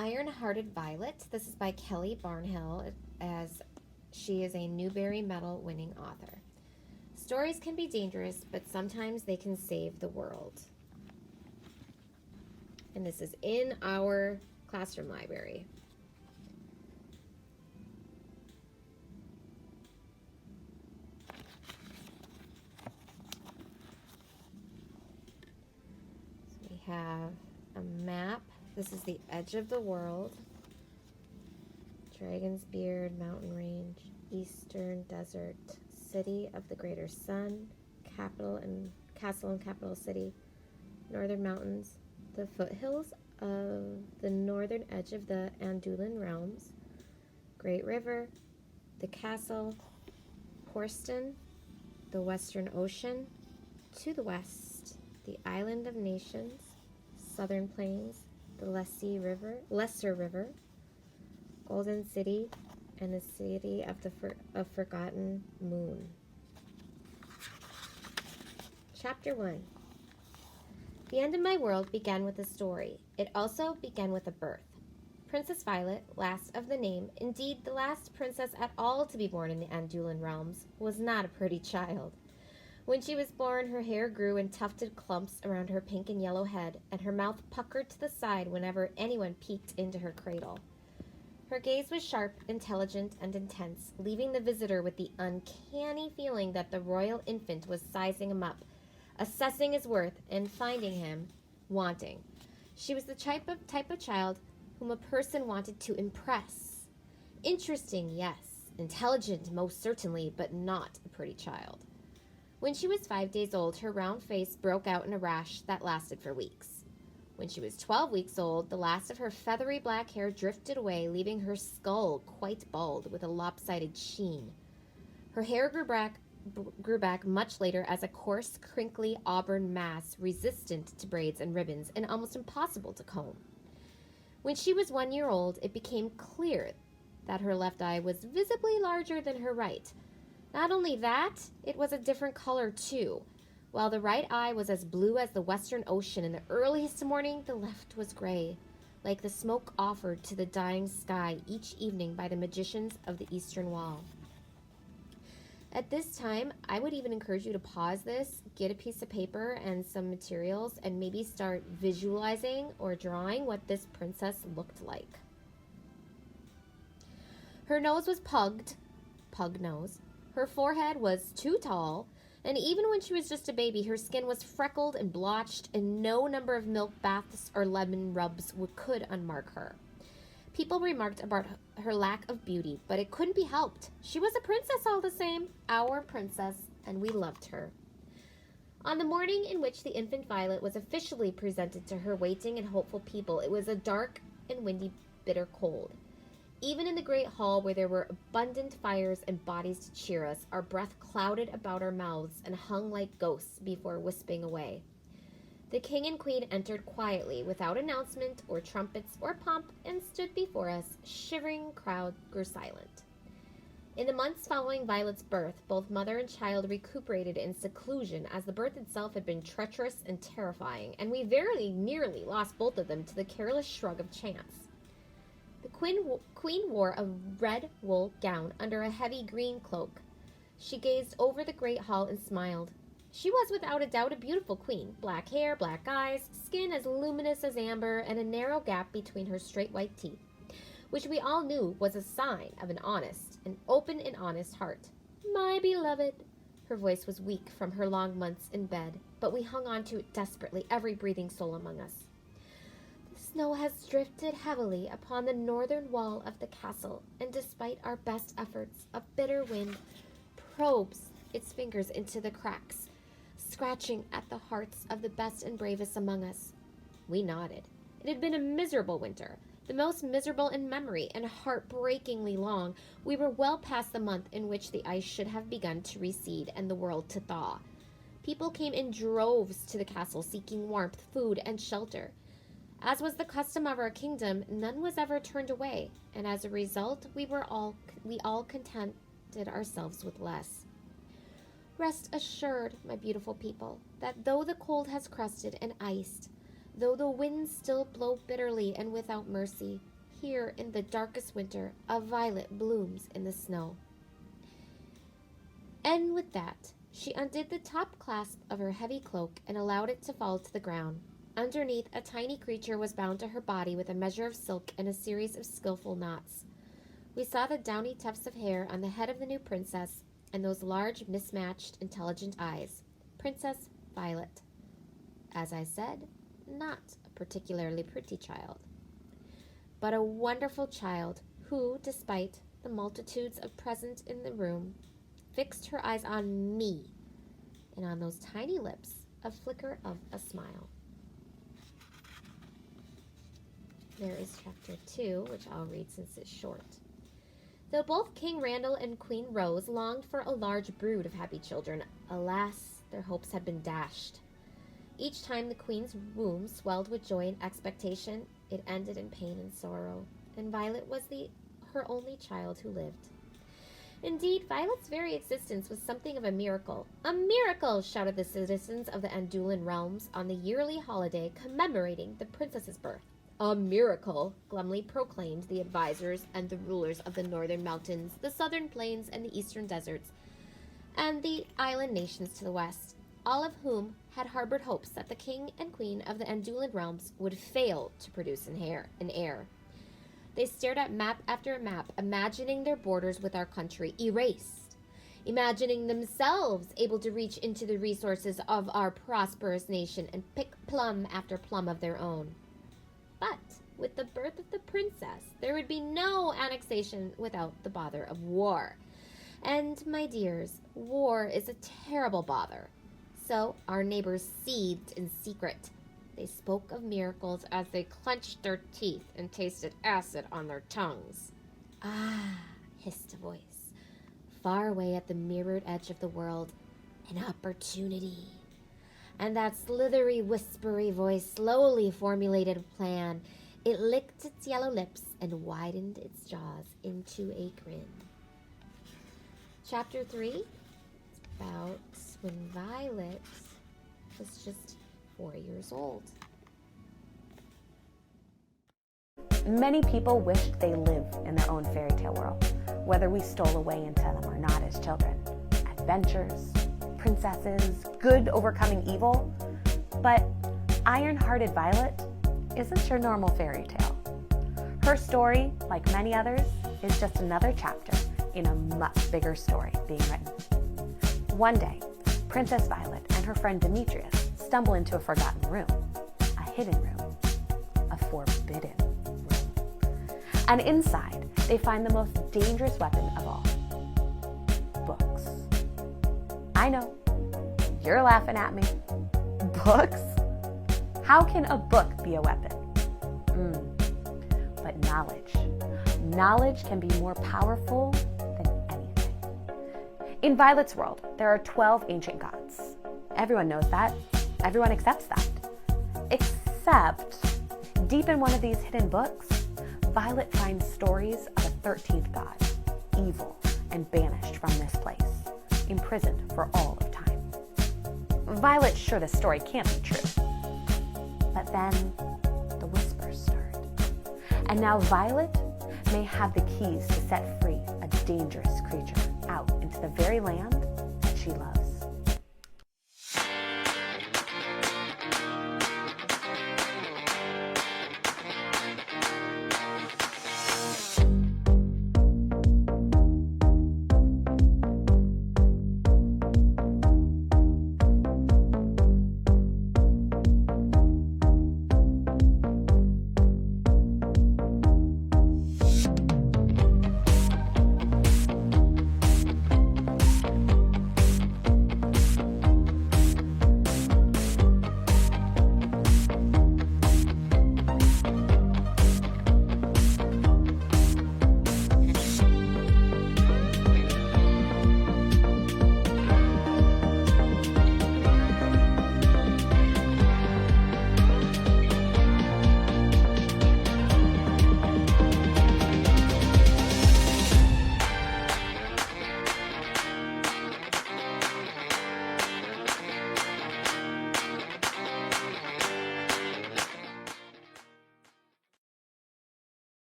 Iron-Hearted Violet. This is by Kelly Barnhill, as she is a Newbery Medal winning author. Stories can be dangerous, but sometimes they can save the world. And this is in our classroom library. So we have a map. This is the edge of the world. Dragon's Beard, Mountain Range, Eastern Desert, City of the Greater Sun, Castle and Capital City, Northern Mountains, the foothills of the northern edge of the Anduin Realms, Great River, the castle, Horston, the Western Ocean, to the west, the Island of Nations, Southern Plains, the Lesser River, Golden City, and the City of the Forgotten Moon. Chapter 1. The end of my world began with a story. It also began with a birth. Princess Violet, last of the name, indeed the last princess at all to be born in the Anduin realms, was not a pretty child. When she was born, her hair grew in tufted clumps around her pink and yellow head, and her mouth puckered to the side whenever anyone peeked into her cradle. Her gaze was sharp, intelligent, and intense, leaving the visitor with the uncanny feeling that the royal infant was sizing him up, assessing his worth, and finding him wanting. She was the type of child whom a person wanted to impress. Interesting, yes. Intelligent, most certainly, but not a pretty child. When she was 5 days old, her round face broke out in a rash that lasted for weeks. When she was 12 weeks old, the last of her feathery black hair drifted away, leaving her skull quite bald with a lopsided sheen. Her hair grew back much later as a coarse, crinkly auburn mass, resistant to braids and ribbons and almost impossible to comb. When she was 1 year old, it became clear that her left eye was visibly larger than her right. Not only that, it was a different color too. While the right eye was as blue as the Western Ocean in the earliest morning, the left was gray, like the smoke offered to the dying sky each evening by the magicians of the Eastern Wall. At this time, I would even encourage you to pause this, get a piece of paper and some materials, and maybe start visualizing or drawing what this princess looked like. Her nose was pug nose. Her forehead was too tall, and even when she was just a baby, her skin was freckled and blotched, and no number of milk baths or lemon rubs could unmark her. People remarked about her lack of beauty, but it couldn't be helped. She was a princess all the same, our princess, and we loved her. On the morning in which the infant Violet was officially presented to her waiting and hopeful people, it was a dark and windy, bitter cold. Even in the great hall, where there were abundant fires and bodies to cheer us, our breath clouded about our mouths and hung like ghosts before wisping away. The king and queen entered quietly, without announcement or trumpets or pomp, and stood before us. Shivering crowd grew silent. In the months following Violet's birth, both mother and child recuperated in seclusion, as the birth itself had been treacherous and terrifying, and we very nearly lost both of them to the careless shrug of chance. The queen wore a red wool gown under a heavy green cloak. She gazed over the great hall and smiled. She was without a doubt a beautiful queen, black hair, black eyes, skin as luminous as amber, and a narrow gap between her straight white teeth, which we all knew was a sign of an open and honest heart. My beloved! Her voice was weak from her long months in bed, but we hung on to it desperately, every breathing soul among us. The snow has drifted heavily upon the northern wall of the castle, and despite our best efforts, a bitter wind probes its fingers into the cracks, scratching at the hearts of the best and bravest among us. We nodded. It had been a miserable winter, the most miserable in memory, and heartbreakingly long. We were well past the month in which the ice should have begun to recede and the world to thaw. People came in droves to the castle, seeking warmth, food, and shelter. As was the custom of our kingdom, none was ever turned away, and as a result, we all contented ourselves with less. Rest assured, my beautiful people, that though the cold has crusted and iced, Though the winds still blow bitterly and without mercy, here in the darkest winter, a violet blooms in the snow. And with that, she undid the top clasp of her heavy cloak and allowed it to fall to the ground. Underneath, a tiny creature was bound to her body with a measure of silk and a series of skillful knots. We saw the downy tufts of hair on the head of the new princess and those large, mismatched, intelligent eyes. Princess Violet. As I said, not a particularly pretty child, but a wonderful child who, despite the multitudes of present in the room, fixed her eyes on me, and on those tiny lips a flicker of a smile. There is chapter 2, which I'll read since it's short. Though both King Randall and Queen Rose longed for a large brood of happy children, alas, their hopes had been dashed. Each time the queen's womb swelled with joy and expectation, it ended in pain and sorrow, and Violet was her only child who lived. Indeed, Violet's very existence was something of a miracle. A miracle, shouted the citizens of the Andulen realms on the yearly holiday commemorating the princess's birth. A miracle, glumly proclaimed the advisors and the rulers of the northern mountains, the southern plains, and the eastern deserts, and the island nations to the west, all of whom had harbored hopes that the king and queen of the Andulen realms would fail to produce an heir. They stared at map after map, imagining their borders with our country erased, imagining themselves able to reach into the resources of our prosperous nation and pick plum after plum of their own. But with the birth of the princess, there would be no annexation without the bother of war. And, my dears, war is a terrible bother. So our neighbors seethed in secret. They spoke of miracles as they clenched their teeth and tasted acid on their tongues. Ah, hissed a voice, far away at the mirrored edge of the world, an opportunity. And that slithery, whispery voice slowly formulated a plan. It licked its yellow lips and widened its jaws into a grin. Chapter 3 is about when Violet was just 4 years old. Many people wished they lived in their own fairy tale world, whether we stole away into them or not as children. Adventures, princesses, good overcoming evil. But Iron-Hearted Violet isn't your normal fairy tale. Her story, like many others, is just another chapter in a much bigger story being written. One day, Princess Violet and her friend Demetrius stumble into a forgotten room, a hidden room, a forbidden room. And inside, they find the most dangerous weapon of all, books. I know, you're laughing at me. Books? How can a book be a weapon? But knowledge can be more powerful than anything. In Violet's world, there are 12 ancient gods. Everyone knows that. Everyone accepts that. Except, deep in one of these hidden books, Violet finds stories of a 13th god, evil and banished from this place, imprisoned for all of time. Violet's sure this story can't be true. But then the whispers start. And now Violet may have the keys to set free a dangerous creature out into the very land that she loves.